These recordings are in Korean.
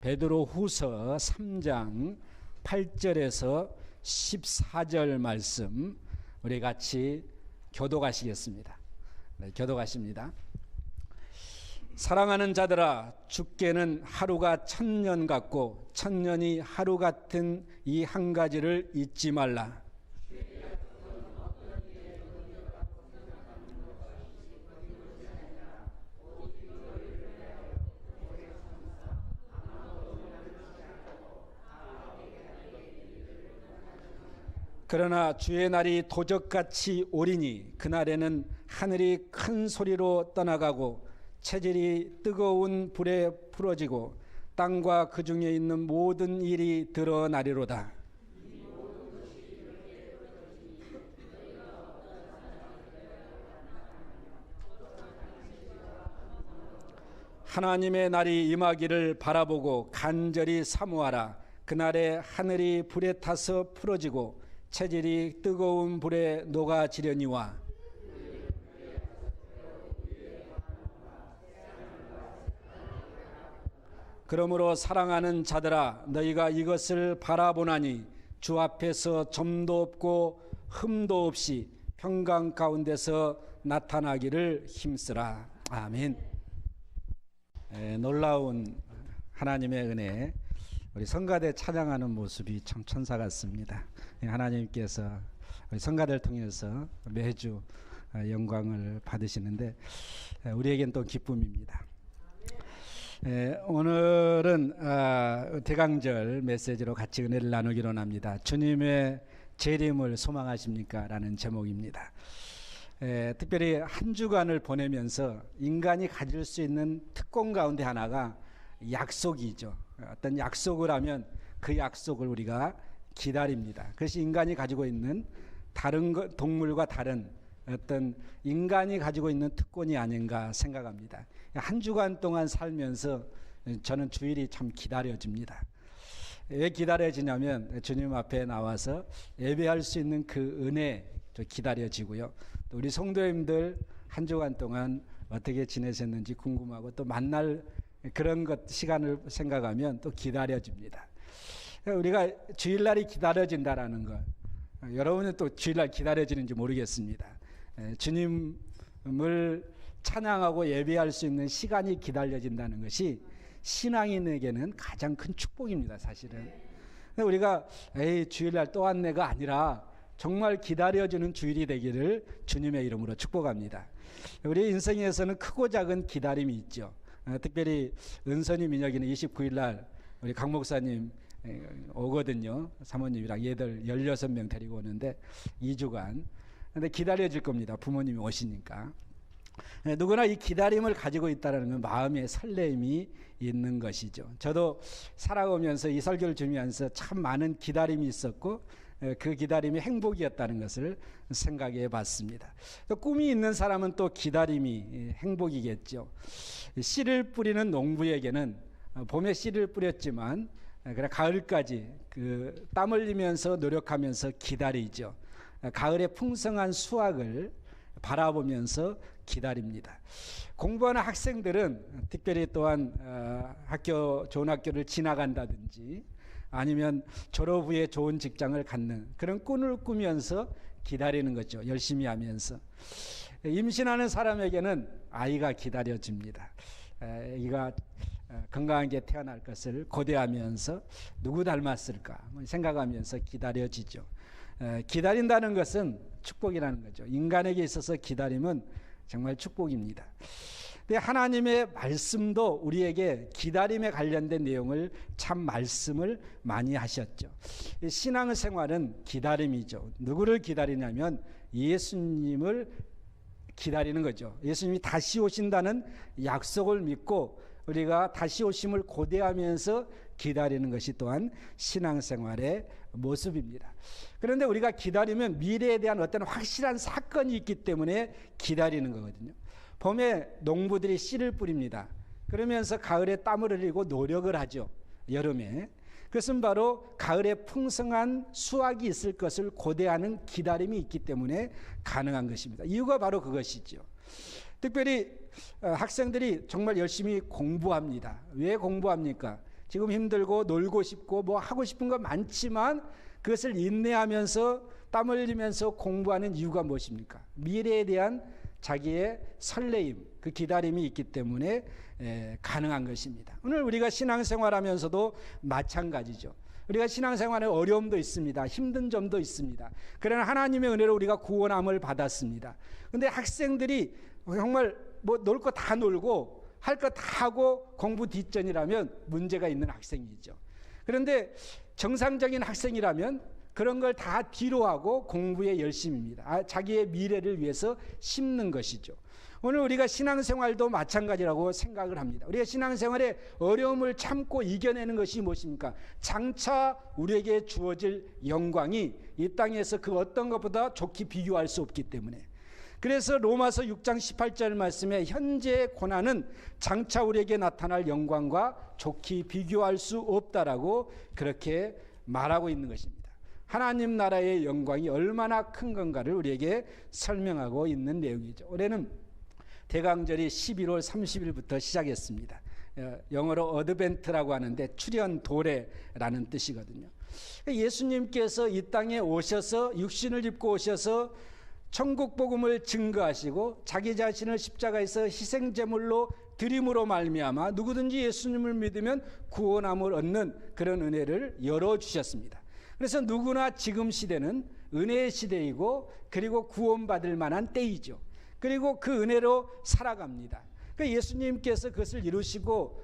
베드로후서 3장 8절에서 14절 말씀 우리 같이 교독하시겠습니다. 네, 교독하십니다. 사랑하는 자들아, 주께는 하루가 1000년 같고 1000년이 하루 같은 이 한 가지를 잊지 말라. 그러나 주의 날이 도적같이 오리니 그날에는 하늘이 큰 소리로 떠나가고 체질이 뜨거운 불에 풀어지고 땅과 그 중에 있는 모든 일이 드러나리로다. 하나님의 날이 임하기를 바라보고 간절히 사모하라. 그날에 하늘이 불에 타서 풀어지고 체질이 뜨거운 불에 녹아지려니와. 그러므로 사랑하는 자들아, 너희가 이것을 바라보나니 주 앞에서 점도 없고 흠도 없이 평강 가운데서 나타나기를 힘쓰라. 아멘. 놀라운 하나님의 은혜, 우리 성가대 찬양하는 모습이 참 천사 같습니다. 하나님께서 우리 성가대를 통해서 매주 영광을 받으시는데 우리에겐 또 기쁨입니다. 오늘은 대강절 메시지로 같이 은혜를 나누기로 합니다. 주님의 재림을 소망하십니까? 라는 제목입니다. 특별히 한 주간을 보내면서 인간이 가질 수 있는 특권 가운데 하나가 약속이죠. 어떤 약속을 하면 그 약속을 우리가 기다립니다. 그것이 인간이 가지고 있는 다른 동물과 다른 어떤 인간이 가지고 있는 특권이 아닌가 생각합니다. 한 주간 동안 살면서 저는 주일이 참 기다려집니다. 왜 기다려지냐면 주님 앞에 나와서 예배할 수 있는 그 은혜 기다려지고요. 또 우리 성도님들 한 주간 동안 어떻게 지내셨는지 궁금하고 또 만날 그런 시간을 생각하면 또 기다려집니다. 우리가 주일날이 기다려진다라는 것, 여러분은 또 주일날 기다려지는지 모르겠습니다. 주님을 찬양하고 예배할 수 있는 시간이 기다려진다는 것이 신앙인에게는 가장 큰 축복입니다, 사실은. 우리가 주일날 또 왔네가 아니라 정말 기다려주는 주일이 되기를 주님의 이름으로 축복합니다. 우리 인생에서는 크고 작은 기다림이 있죠. 특별히 은선이 민혁이는 29일날 우리 강 목사님 오거든요. 사모님이랑 얘들 16명 데리고 오는데 2주간. 근데 기다려질 겁니다. 부모님이 오시니까. 누구나 이 기다림을 가지고 있다는 건 마음의 설렘이 있는 것이죠. 저도 살아오면서 이 설교를 준비하면서 참 많은 기다림이 있었고 그 기다림이 행복이었다는 것을 생각해 봤습니다. 또 꿈이 있는 사람은 또 기다림이 행복이겠죠. 씨를 뿌리는 농부에게는 봄에 씨를 뿌렸지만 그래 가을까지 그 땀 흘리면서 노력하면서 기다리죠. 가을의 풍성한 수확을 바라보면서 기다립니다. 공부하는 학생들은 특별히 또한 좋은 학교를 지나간다든지 아니면 졸업 후에 좋은 직장을 갖는 그런 꿈을 꾸면서 기다리는 거죠. 열심히 하면서. 임신하는 사람에게는 아이가 기다려집니다. 아기가 건강하게 태어날 것을 고대하면서 누구 닮았을까 생각하면서 기다려지죠. 기다린다는 것은 축복이라는 거죠. 인간에게 있어서 기다림은 정말 축복입니다. 근데 하나님의 말씀도 우리에게 기다림에 관련된 내용을 참 말씀을 많이 하셨죠. 신앙생활은 기다림이죠. 누구를 기다리냐면 예수님을 기다리는 거죠. 예수님이 다시 오신다는 약속을 믿고 우리가 다시 오심을 고대하면서 기다리는 것이 또한 신앙생활의 모습입니다. 그런데 우리가 기다리면 미래에 대한 어떤 확실한 사건이 있기 때문에 기다리는 거거든요. 봄에 농부들이 씨를 뿌립니다. 그러면서 가을에 땀을 흘리고 노력을 하죠. 여름에. 그것은 바로 가을에 풍성한 수확이 있을 것을 고대하는 기다림이 있기 때문에 가능한 것입니다. 이유가 바로 그것이죠. 특별히 학생들이 정말 열심히 공부합니다. 왜 공부합니까? 지금 힘들고 놀고 싶고 뭐 하고 싶은 거 많지만 그것을 인내하면서 땀 흘리면서 공부하는 이유가 무엇입니까? 미래에 대한 자기의 설레임, 그 기다림이 있기 때문에 가능한 것입니다. 오늘 우리가 신앙생활하면서도 마찬가지죠. 우리가 신앙생활에 어려움도 있습니다. 힘든 점도 있습니다. 그러나 하나님의 은혜로 우리가 구원함을 받았습니다. 그런데 학생들이 정말 뭐 놀 거 다 놀고 할 거 다 하고 공부 뒷전이라면 문제가 있는 학생이죠. 그런데 정상적인 학생이라면 그런 걸 다 뒤로 하고 공부에 열심입니다. 자기의 미래를 위해서 심는 것이죠. 오늘 우리가 신앙생활도 마찬가지라고 생각을 합니다. 우리가 신앙생활에 어려움을 참고 이겨내는 것이 무엇입니까? 장차 우리에게 주어질 영광이 이 땅에서 그 어떤 것보다 좋게 비교할 수 없기 때문에, 그래서 로마서 6장 18절 말씀에 현재의 고난은 장차 우리에게 나타날 영광과 좋게 비교할 수 없다라고 그렇게 말하고 있는 것입니다. 하나님 나라의 영광이 얼마나 큰 건가를 우리에게 설명하고 있는 내용이죠. 올해는 대강절이 11월 30일부터 시작했습니다. 영어로 어드벤트라고 하는데 출현 도래라는 뜻이거든요. 예수님께서 이 땅에 오셔서 육신을 입고 오셔서 천국 복음을 증거하시고 자기 자신을 십자가에서 희생제물로 드림으로 말미암아 누구든지 예수님을 믿으면 구원함을 얻는 그런 은혜를 열어주셨습니다. 그래서 누구나 지금 시대는 은혜의 시대이고 그리고 구원받을 만한 때이죠. 그리고 그 은혜로 살아갑니다. 그러니까 예수님께서 그것을 이루시고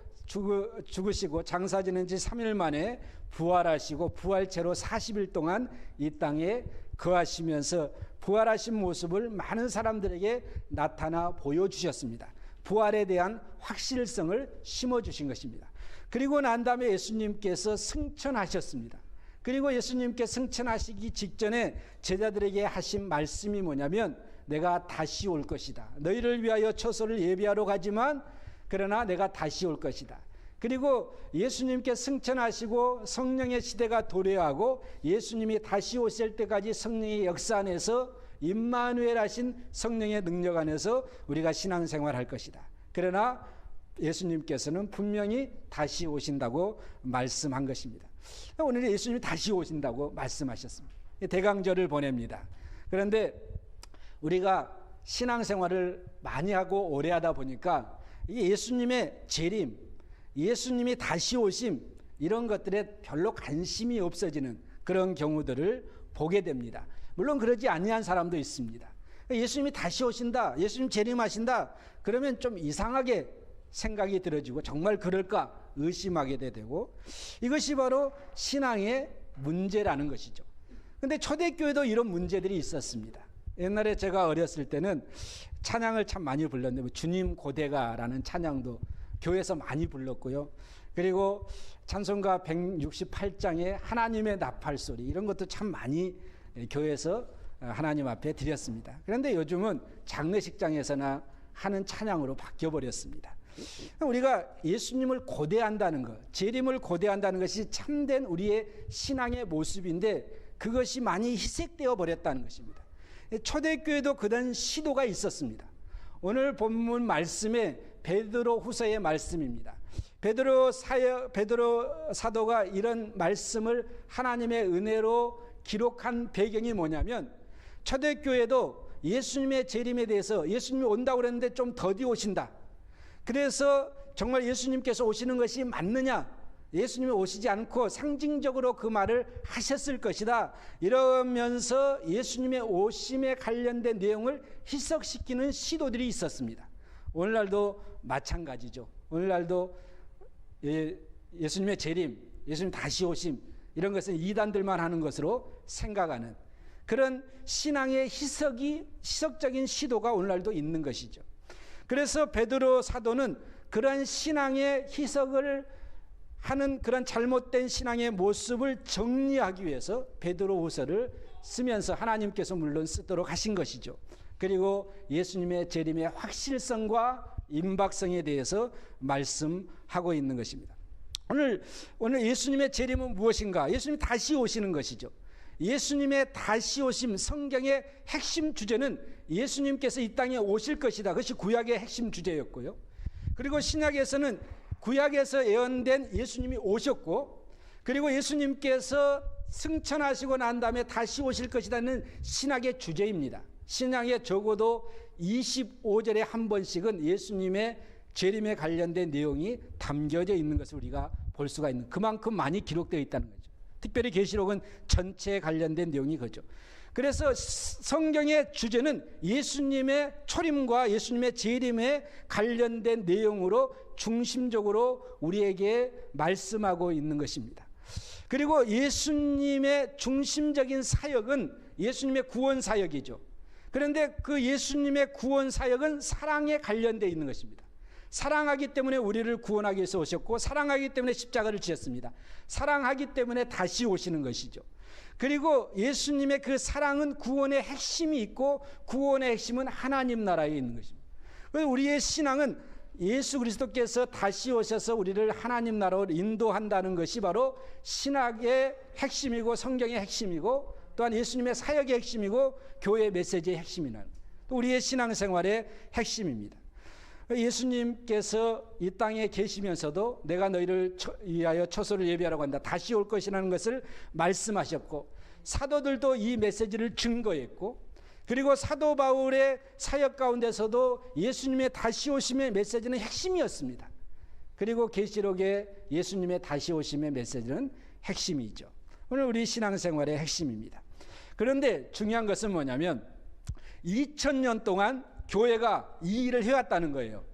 죽으시고 장사 지낸 지 3일 만에 부활하시고 부활체로 40일 동안 이 땅에 거하시면서 부활하신 모습을 많은 사람들에게 나타나 보여주셨습니다. 부활에 대한 확실성을 심어주신 것입니다. 그리고 난 다음에 예수님께서 승천하셨습니다. 그리고 예수님께 승천하시기 직전에 제자들에게 하신 말씀이 뭐냐면 내가 다시 올 것이다. 너희를 위하여 처소를 예비하러 가지만 그러나 내가 다시 올 것이다. 그리고 예수님께 승천하시고 성령의 시대가 도래하고 예수님이 다시 오실 때까지 성령의 역사 안에서 임마누엘 하신 성령의 능력 안에서 우리가 신앙생활할 것이다. 그러나 예수님께서는 분명히 다시 오신다고 말씀한 것입니다. 오늘 예수님이 다시 오신다고 말씀하셨습니다. 대강절을 보냅니다. 그런데 우리가 신앙생활을 많이 하고 오래 하다 보니까 예수님의 재림, 예수님이 다시 오심 이런 것들에 별로 관심이 없어지는 그런 경우들을 보게 됩니다. 물론 그러지 아니한 사람도 있습니다. 예수님이 다시 오신다, 예수님 재림하신다 그러면 좀 이상하게 생각이 들어지고 정말 그럴까 의심하게 되고, 이것이 바로 신앙의 문제라는 것이죠. 그런데 초대교회도 이런 문제들이 있었습니다. 옛날에 제가 어렸을 때는 찬양을 참 많이 불렀는데 주님 고대가라는 찬양도 교회에서 많이 불렀고요. 그리고 찬송가 168장의 하나님의 나팔소리 이런 것도 참 많이 교회에서 하나님 앞에 드렸습니다. 그런데 요즘은 장례식장에서나 하는 찬양으로 바뀌어버렸습니다. 우리가 예수님을 고대한다는 것, 재림을 고대한다는 것이 참된 우리의 신앙의 모습인데 그것이 많이 희색되어 버렸다는 것입니다. 초대교회도 그런 시도가 있었습니다. 오늘 본문 말씀에 베드로 후서의 말씀입니다. 베드로 사도가 이런 말씀을 하나님의 은혜로 기록한 배경이 뭐냐면 초대교회도 예수님의 재림에 대해서 예수님이 온다고 그랬는데 좀 더디 오신다. 그래서 정말 예수님께서 오시는 것이 맞느냐? 예수님이 오시지 않고 상징적으로 그 말을 하셨을 것이다. 이러면서 예수님의 오심에 관련된 내용을 희석시키는 시도들이 있었습니다. 오늘날도 마찬가지죠. 오늘날도 예수님의 재림, 예수님 다시 오심 이런 것은 이단들만 하는 것으로 생각하는 그런 신앙의 희석적인 시도가 오늘날도 있는 것이죠. 그래서 베드로 사도는 그런 신앙의 희석을 하는 그런 잘못된 신앙의 모습을 정리하기 위해서 베드로후서를 쓰면서 하나님께서 물론 쓰도록 하신 것이죠. 그리고 예수님의 재림의 확실성과 임박성에 대해서 말씀하고 있는 것입니다. 오늘 예수님의 재림은 무엇인가? 예수님이 다시 오시는 것이죠. 예수님의 다시 오심, 성경의 핵심 주제는 예수님께서 이 땅에 오실 것이다. 그것이 구약의 핵심 주제였고요. 그리고 신약에서는 구약에서 예언된 예수님이 오셨고, 그리고 예수님께서 승천하시고 난 다음에 다시 오실 것이라는 신학의 주제입니다. 신약에 적어도 25절에 한 번씩은 예수님의 재림에 관련된 내용이 담겨져 있는 것을 우리가 볼 수가 있는, 그만큼 많이 기록되어 있다는 거죠. 특별히 계시록은 전체에 관련된 내용이 그죠. 그래서 성경의 주제는 예수님의 초림과 예수님의 재림에 관련된 내용으로 중심적으로 우리에게 말씀하고 있는 것입니다. 그리고 예수님의 중심적인 사역은 예수님의 구원 사역이죠. 그런데 그 예수님의 구원 사역은 사랑에 관련되어 있는 것입니다. 사랑하기 때문에 우리를 구원하기 위해서 오셨고, 사랑하기 때문에 십자가를 지었습니다. 사랑하기 때문에 다시 오시는 것이죠. 그리고 예수님의 그 사랑은 구원의 핵심이 있고, 구원의 핵심은 하나님 나라에 있는 것입니다. 그래서 우리의 신앙은 예수 그리스도께서 다시 오셔서 우리를 하나님 나라로 인도한다는 것이 바로 신학의 핵심이고, 성경의 핵심이고, 또한 예수님의 사역의 핵심이고, 교회의 메시지의 핵심이라는, 또 우리의 신앙생활의 핵심입니다. 예수님께서 이 땅에 계시면서도 내가 너희를 위하여 초소를 예비하라고 한다, 다시 올 것이라는 것을 말씀하셨고, 사도들도 이 메시지를 증거했고, 그리고 사도 바울의 사역 가운데서도 예수님의 다시 오심의 메시지는 핵심이었습니다. 그리고 계시록의 예수님의 다시 오심의 메시지는 핵심이죠. 오늘 우리 신앙생활의 핵심입니다. 그런데 중요한 것은 뭐냐면 2000년 동안 교회가 이 일을 해왔다는 거예요.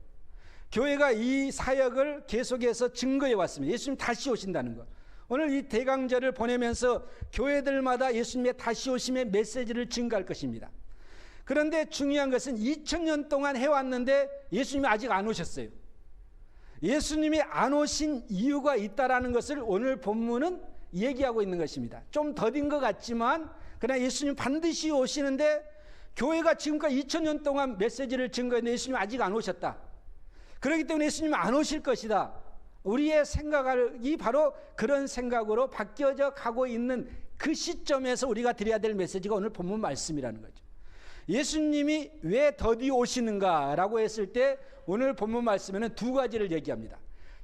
교회가 이 사역을 계속해서 증거해 왔습니다. 예수님 다시 오신다는 것. 오늘 이 대강절을 보내면서 교회들마다 예수님의 다시 오심의 메시지를 증거할 것입니다. 그런데 중요한 것은 2000년 동안 해왔는데 예수님이 아직 안 오셨어요. 예수님이 안 오신 이유가 있다라는 것을 오늘 본문은 얘기하고 있는 것입니다. 좀 더딘 것 같지만 그러나 예수님 반드시 오시는데, 교회가 지금까지 2000년 동안 메시지를 증거했는데 예수님이 아직 안 오셨다. 그렇기 때문에 예수님이 안 오실 것이다. 우리의 생각이 바로 그런 생각으로 바뀌어져 가고 있는 그 시점에서 우리가 드려야 될 메시지가 오늘 본문 말씀이라는 거죠. 예수님이 왜 더디 오시는가라고 했을 때 오늘 본문 말씀에는 두 가지를 얘기합니다.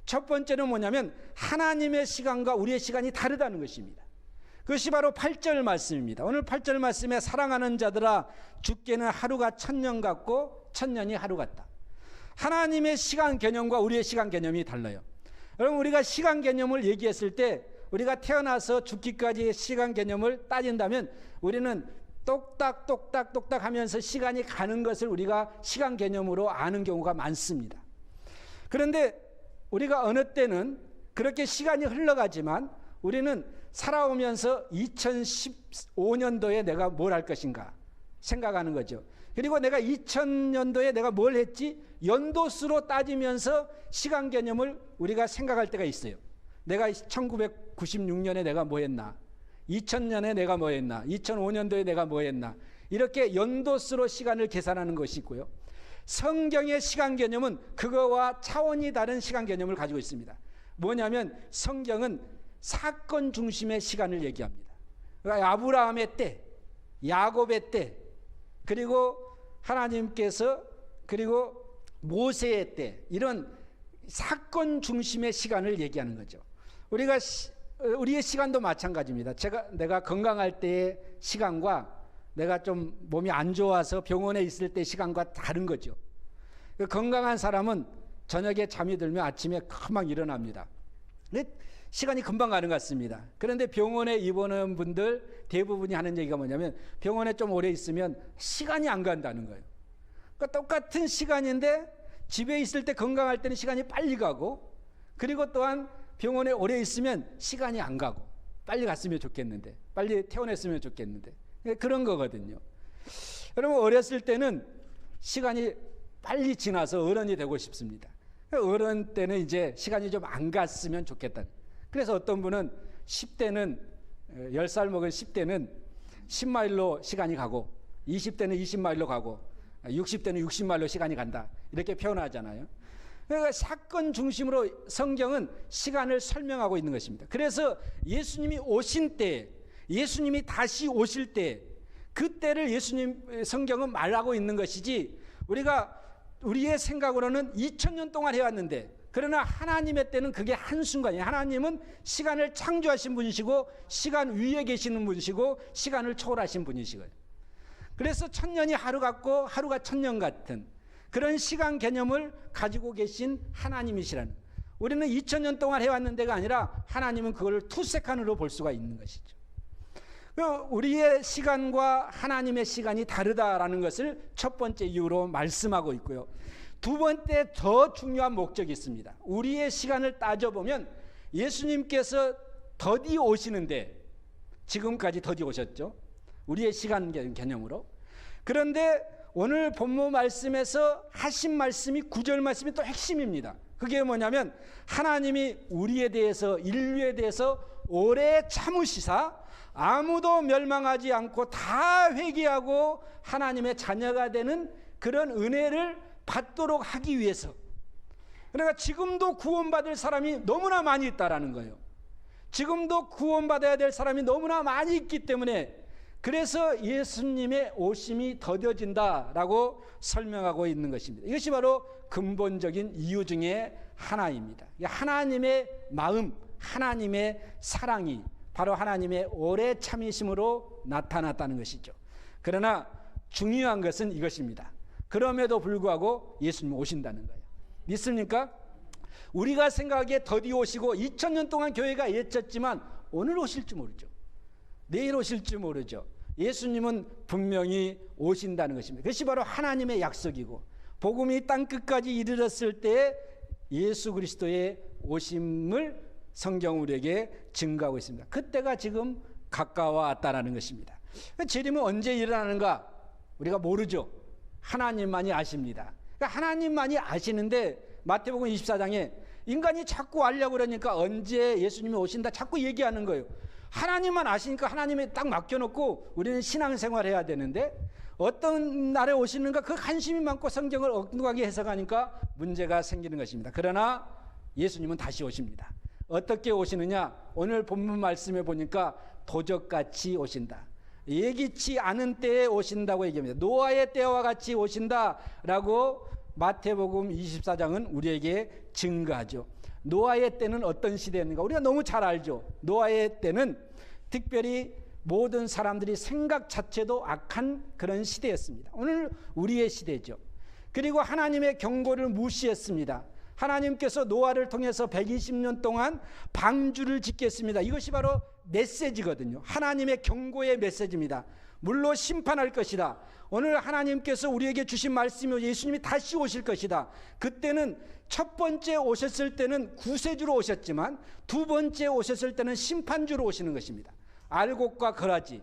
첫 번째는 뭐냐면 하나님의 시간과 우리의 시간이 다르다는 것입니다. 그것이 바로 8절 말씀입니다. 오늘 8절 말씀에 사랑하는 자들아, 주께는 하루가 1000년 같고 1000년이 하루 같다. 하나님의 시간 개념과 우리의 시간 개념이 달라요. 여러분, 우리가 시간 개념을 얘기했을 때 우리가 태어나서 죽기까지의 시간 개념을 따진다면 우리는 똑딱 하면서 시간이 가는 것을 우리가 시간 개념으로 아는 경우가 많습니다. 그런데 우리가 어느 때는 그렇게 시간이 흘러가지만 우리는 살아오면서 2015년도에 내가 뭘 할 것인가 생각하는 거죠. 그리고 내가 2000년도에 내가 뭘 했지? 연도수로 따지면서 시간 개념을 우리가 생각할 때가 있어요. 내가 1996년에 내가 뭐 했나? 2000년에 내가 뭐 했나? 2005년도에 내가 뭐 했나? 이렇게 연도수로 시간을 계산하는 것이 있고요. 성경의 시간 개념은 그거와 차원이 다른 시간 개념을 가지고 있습니다. 뭐냐면 성경은 사건 중심의 시간을 얘기합니다. 그러니까 아브라함의 때, 야곱의 때, 그리고 하나님께서, 그리고 모세의 때, 이런 사건 중심의 시간을 얘기하는 거죠. 우리의 시간도 마찬가지입니다. 내가 건강할 때의 시간과 내가 좀 몸이 안 좋아서 병원에 있을 때 시간과 다른 거죠. 건강한 사람은 저녁에 잠이 들면 아침에 금방 일어납니다. 시간이 금방 가는 것 같습니다. 그런데 병원에 입원한 분들 대부분이 하는 얘기가 뭐냐면 병원에 좀 오래 있으면 시간이 안 간다는 거예요. 그러니까 똑같은 시간인데 집에 있을 때 건강할 때는 시간이 빨리 가고, 그리고 또한 병원에 오래 있으면 시간이 안 가고, 빨리 갔으면 좋겠는데, 빨리 퇴원했으면 좋겠는데, 그런 거거든요. 여러분, 어렸을 때는 시간이 빨리 지나서 어른이 되고 싶습니다. 어른 때는 이제 시간이 좀 안 갔으면 좋겠다. 그래서 어떤 분은 10대는 10살 먹은 10대는 10마일로 시간이 가고, 20대는 20마일로 가고, 60대는 60마일로 시간이 간다, 이렇게 표현하잖아요. 그러니까 사건 중심으로 성경은 시간을 설명하고 있는 것입니다. 그래서 예수님이 오신 때, 예수님이 다시 오실 때, 그때를 성경은 말하고 있는 것이지, 우리의 생각으로는 2000년 동안 해왔는데 그러나 하나님의 때는 그게 한순간이에요. 하나님은 시간을 창조하신 분이시고 시간 위에 계시는 분이시고 시간을 초월하신 분이시고요. 그래서 천년이 하루 같고 하루가 천년 같은 그런 시간 개념을 가지고 계신 하나님이시라는, 우리는 2000년 동안 해왔는 데가 아니라 하나님은 그걸 투세컨으로 볼 수가 있는 것이죠. 우리의 시간과 하나님의 시간이 다르다라는 것을 첫 번째 이유로 말씀하고 있고요. 두 번째 더 중요한 목적이 있습니다. 우리의 시간을 따져보면 예수님께서 더디 오시는데, 지금까지 더디 오셨죠. 우리의 시간 개념으로. 그런데 오늘 본문 말씀에서 하신 말씀이 9절 말씀이 또 핵심입니다. 그게 뭐냐면 하나님이 우리에 대해서, 인류에 대해서 오래 참으시사 아무도 멸망하지 않고 다 회개하고 하나님의 자녀가 되는 그런 은혜를 받도록 하기 위해서. 그러니까 지금도 구원받을 사람이 너무나 많이 있다라는 거예요. 지금도 구원받아야 될 사람이 너무나 많이 있기 때문에, 그래서 예수님의 오심이 더뎌진다라고 설명하고 있는 것입니다. 이것이 바로 근본적인 이유 중에 하나입니다. 하나님의 마음, 하나님의 사랑이 바로 하나님의 오래 참으심으로 나타났다는 것이죠. 그러나 중요한 것은 이것입니다. 그럼에도 불구하고 예수님 오신다는 거예요. 믿습니까? 우리가 생각하기에 더디 오시고 2000년 동안 교회가 외쳤지만 오늘 오실지 모르죠. 내일 오실지 모르죠. 예수님은 분명히 오신다는 것입니다. 그것이 바로 하나님의 약속이고, 복음이 땅끝까지 이르렀을 때 예수 그리스도의 오심을 성경 우리에게 증거하고 있습니다. 그때가 지금 가까워왔다라는 것입니다. 재림은 언제 일어나는가 우리가 모르죠. 하나님만이 아십니다. 그러니까 하나님만이 아시는데 마태복음 24장에 인간이 자꾸 알려고 그러니까 언제 예수님이 오신다 자꾸 얘기하는 거예요. 하나님만 아시니까 하나님에 딱 맡겨놓고 우리는 신앙생활 해야 되는데 어떤 날에 오시는가 그 관심이 많고 성경을 엉뚱하게 해석하니까 문제가 생기는 것입니다. 그러나 예수님은 다시 오십니다. 어떻게 오시느냐? 오늘 본문 말씀에 보니까 도적같이 오신다. 예기치 않은 때에 오신다고 얘기합니다. 노아의 때와 같이 오신다라고 마태복음 24장은 우리에게 증거하죠. 노아의 때는 어떤 시대였는가? 우리가 너무 잘 알죠. 노아의 때는 특별히 모든 사람들이 생각 자체도 악한 그런 시대였습니다. 오늘 우리의 시대죠. 그리고 하나님의 경고를 무시했습니다. 하나님께서 노아를 통해서 120년 동안 방주를 짓겠습니다. 이것이 바로 메시지거든요. 하나님의 경고의 메시지입니다. 물로 심판할 것이다. 오늘 하나님께서 우리에게 주신 말씀이 예수님이 다시 오실 것이다. 그때는 첫 번째 오셨을 때는 구세주로 오셨지만 두 번째 오셨을 때는 심판주로 오시는 것입니다. 알곡과 거라지,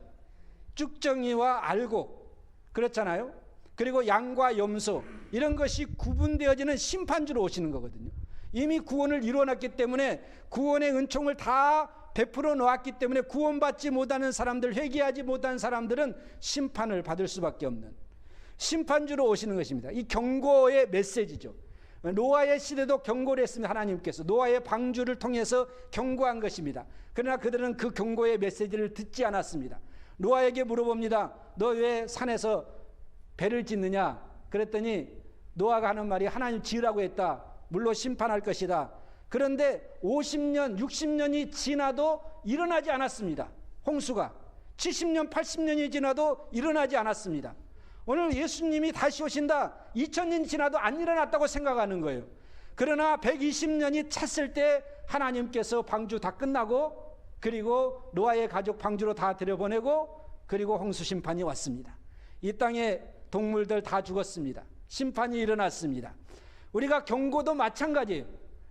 쭉정이와 알곡, 그렇잖아요. 그리고 양과 염소, 이런 것이 구분되어지는 심판주로 오시는 거거든요. 이미 구원을 이루어놨기 때문에 구원의 은총을 다 베풀어 놓았기 때문에 구원받지 못하는 사람들, 회개하지 못한 사람들은 심판을 받을 수밖에 없는 심판주로 오시는 것입니다. 이 경고의 메시지죠. 노아의 시대도 경고를 했습니다. 하나님께서 노아의 방주를 통해서 경고한 것입니다. 그러나 그들은 그 경고의 메시지를 듣지 않았습니다. 노아에게 물어봅니다. 너 왜 산에서 배를 짓느냐? 그랬더니 노아가 하는 말이 하나님 지으라고 했다. 물로 심판할 것이다. 그런데 50년, 60년이 지나도 일어나지 않았습니다. 홍수가 70년, 80년이 지나도 일어나지 않았습니다. 오늘 예수님이 다시 오신다. 2000년이 지나도 안 일어났다고 생각하는 거예요. 그러나 120년이 찼을 때 하나님께서 방주 다 끝나고 그리고 노아의 가족 방주로 다 들여보내고 그리고 홍수 심판이 왔습니다. 이 땅에 동물들 다 죽었습니다. 심판이 일어났습니다. 우리가 경고도 마찬가지예요.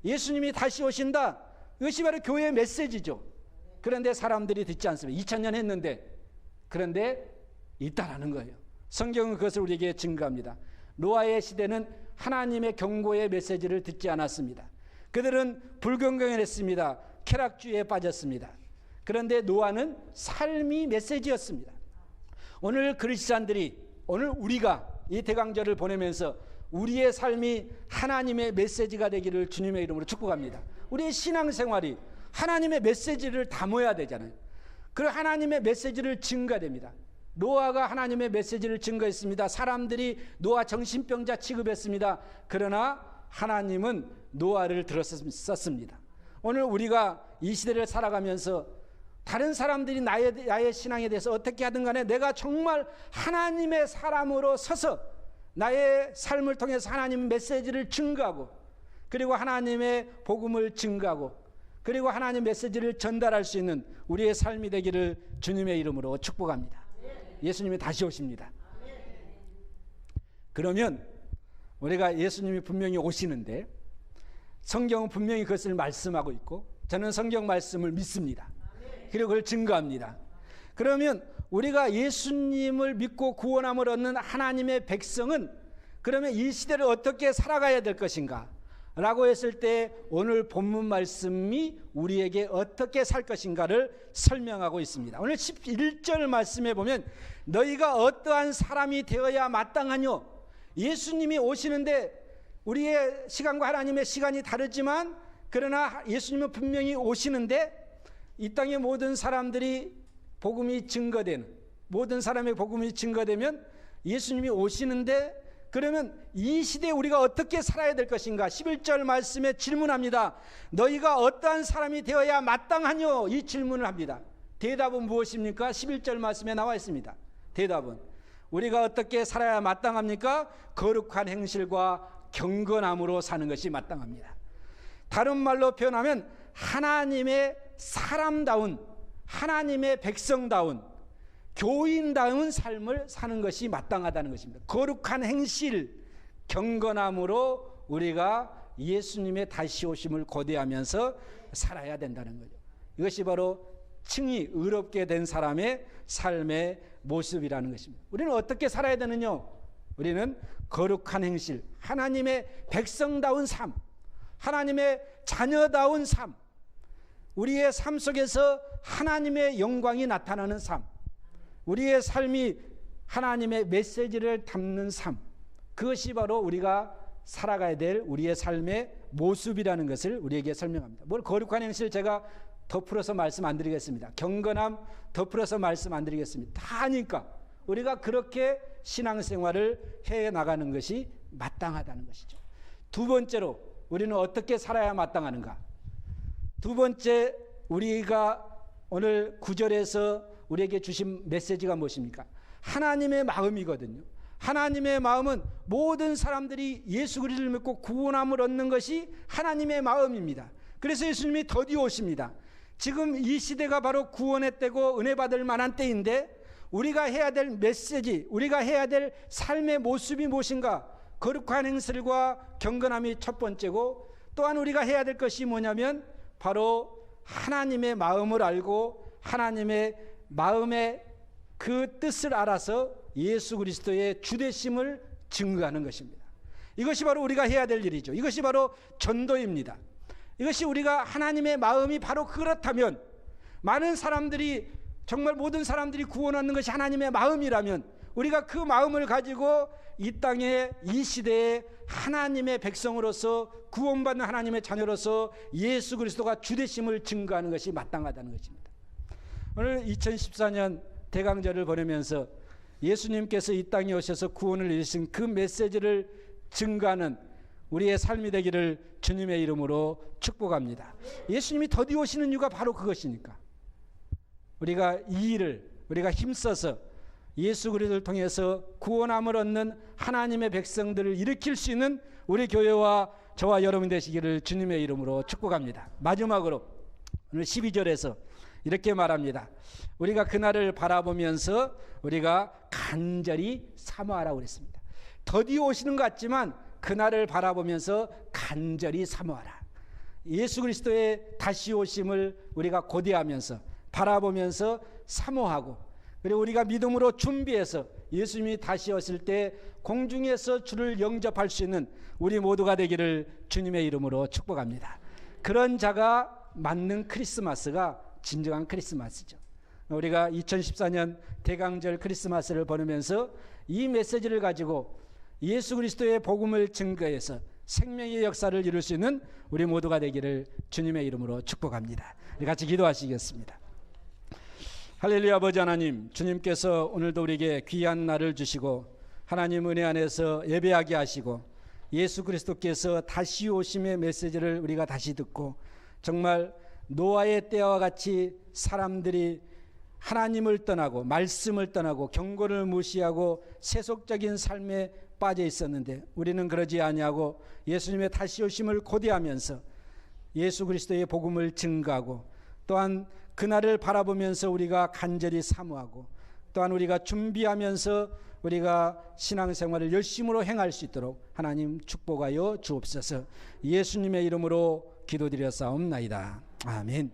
예수님이 다시 오신다. 이것이 바로 교회의 메시지죠. 그런데 사람들이 듣지 않습니다. 2000년 했는데. 그런데 있다라는 거예요. 성경은 그것을 우리에게 증거합니다. 노아의 시대는 하나님의 경고의 메시지를 듣지 않았습니다. 그들은 불경건했습니다. 쾌락주의에 빠졌습니다. 그런데 노아는 삶이 메시지였습니다. 오늘 그리스도인들이, 오늘 우리가 이 대강절을 보내면서 우리의 삶이 하나님의 메시지가 되기를 주님의 이름으로 축복합니다. 우리의 신앙생활이 하나님의 메시지를 담아야 되잖아요. 그 하나님의 메시지를 증거됩니다. 노아가 하나님의 메시지를 증거했습니다. 사람들이 노아 정신병자 취급했습니다. 그러나 하나님은 노아를 들었었습니다. 오늘 우리가 이 시대를 살아가면서 다른 사람들이 나의 신앙에 대해서 어떻게 하든 간에 내가 정말 하나님의 사람으로 서서 나의 삶을 통해서 하나님 메시지를 증거하고, 그리고 하나님의 복음을 증거하고, 그리고 하나님 메시지를 전달할 수 있는 우리의 삶이 되기를 주님의 이름으로 축복합니다. 예수님이 다시 오십니다. 그러면 우리가 예수님이 분명히 오시는데, 성경은 분명히 그것을 말씀하고 있고, 저는 성경 말씀을 믿습니다. 그리고 그걸 증거합니다. 그러면 우리가 예수님을 믿고 구원함을 얻는 하나님의 백성은 그러면 이 시대를 어떻게 살아가야 될 것인가 라고 했을 때, 오늘 본문 말씀이 우리에게 어떻게 살 것인가를 설명하고 있습니다. 오늘 11절 말씀에 보면 너희가 어떠한 사람이 되어야 마땅하뇨. 예수님이 오시는데 우리의 시간과 하나님의 시간이 다르지만, 그러나 예수님은 분명히 오시는데 이 땅의 모든 사람들이 복음이 증거되는, 모든 사람의 복음이 증거되면 예수님이 오시는데, 그러면 이 시대에 우리가 어떻게 살아야 될 것인가? 11절 말씀에 질문합니다. 너희가 어떠한 사람이 되어야 마땅하뇨? 이 질문을 합니다. 대답은 무엇입니까? 11절 말씀에 나와 있습니다. 대답은 우리가 어떻게 살아야 마땅합니까? 거룩한 행실과 경건함으로 사는 것이 마땅합니다. 다른 말로 표현하면 하나님의 사람다운, 하나님의 백성다운, 교인다운 삶을 사는 것이 마땅하다는 것입니다. 거룩한 행실, 경건함으로 우리가 예수님의 다시 오심을 고대하면서 살아야 된다는 거죠. 이것이 바로 칭이 의롭게 된 사람의 삶의 모습이라는 것입니다. 우리는 어떻게 살아야 되느냐? 우리는 거룩한 행실, 하나님의 백성다운 삶, 하나님의 자녀다운 삶, 우리의 삶 속에서 하나님의 영광이 나타나는 삶, 우리의 삶이 하나님의 메시지를 담는 삶, 그것이 바로 우리가 살아가야 될 우리의 삶의 모습이라는 것을 우리에게 설명합니다. 뭘 거룩한 행실 제가 덧풀어서 말씀 안 드리겠습니다. 경건함 덧풀어서 말씀 안 드리겠습니다. 다 아니까 우리가 그렇게 신앙생활을 해나가는 것이 마땅하다는 것이죠. 두 번째로 우리는 어떻게 살아야 마땅하는가? 두 번째, 우리가 오늘 9절에서 우리에게 주신 메시지가 무엇입니까? 하나님의 마음이거든요. 하나님의 마음은 모든 사람들이 예수 그리스도를 믿고 구원함을 얻는 것이 하나님의 마음입니다. 그래서 예수님이 더디어 오십니다. 지금 이 시대가 바로 구원의 때고 은혜 받을 만한 때인데, 우리가 해야 될 메시지, 우리가 해야 될 삶의 모습이 무엇인가? 거룩한 행실과 경건함이 첫 번째고, 또한 우리가 해야 될 것이 뭐냐면 바로 하나님의 마음을 알고 하나님의 마음의 그 뜻을 알아서 예수 그리스도의 주되심을 증거하는 것입니다. 이것이 바로 우리가 해야 될 일이죠. 이것이 바로 전도입니다. 이것이 우리가 하나님의 마음이 바로 그렇다면, 많은 사람들이, 정말 모든 사람들이 구원 얻는 것이 하나님의 마음이라면, 우리가 그 마음을 가지고 이 땅에, 이 시대에 하나님의 백성으로서, 구원받는 하나님의 자녀로서 예수 그리스도가 주되심을 증거하는 것이 마땅하다는 것입니다. 오늘 2014년 대강절을 보내면서 예수님께서 이 땅에 오셔서 구원을 이루신 그 메시지를 증거하는 우리의 삶이 되기를 주님의 이름으로 축복합니다. 예수님이 더디 오시는 이유가 바로 그것이니까, 우리가 이 일을 우리가 힘써서 예수 그리스도를 통해서 구원함을 얻는 하나님의 백성들을 일으킬 수 있는 우리 교회와 저와 여러분 되시기를 주님의 이름으로 축복합니다. 마지막으로 오늘 12절에서 이렇게 말합니다. 우리가 그날을 바라보면서 우리가 간절히 사모하라고 그랬습니다. 더디어 오시는 것 같지만 그날을 바라보면서 간절히 사모하라. 예수 그리스도의 다시 오심을 우리가 고대하면서 바라보면서 사모하고, 그리고 우리가 믿음으로 준비해서 예수님이 다시 오실 때 공중에서 주를 영접할 수 있는 우리 모두가 되기를 주님의 이름으로 축복합니다. 그런 자가 맞는 크리스마스가 진정한 크리스마스죠. 우리가 2014년 대강절 크리스마스를 보내면서 이 메시지를 가지고 예수 그리스도의 복음을 증거해서 생명의 역사를 이룰 수 있는 우리 모두가 되기를 주님의 이름으로 축복합니다. 우리 같이 기도하시겠습니다. 할렐루야. 아버지 하나님, 주님께서 오늘도 우리에게 귀한 날을 주시고 하나님 은혜 안에서 예배하게 하시고 예수 그리스도께서 다시 오심의 메시지를 우리가 다시 듣고 정말 노아의 때와 같이 사람들이 하나님을 떠나고 말씀을 떠나고 경고를 무시하고 세속적인 삶에 빠져 있었는데 우리는 그러지 아니하고 예수님의 다시 오심을 고대하면서 예수 그리스도의 복음을 증거하고 또한 그날을 바라보면서 우리가 간절히 사모하고 또한 우리가 준비하면서 우리가 신앙생활을 열심으로 행할 수 있도록 하나님 축복하여 주옵소서. 예수님의 이름으로 기도드려 싸움나이다. 아멘.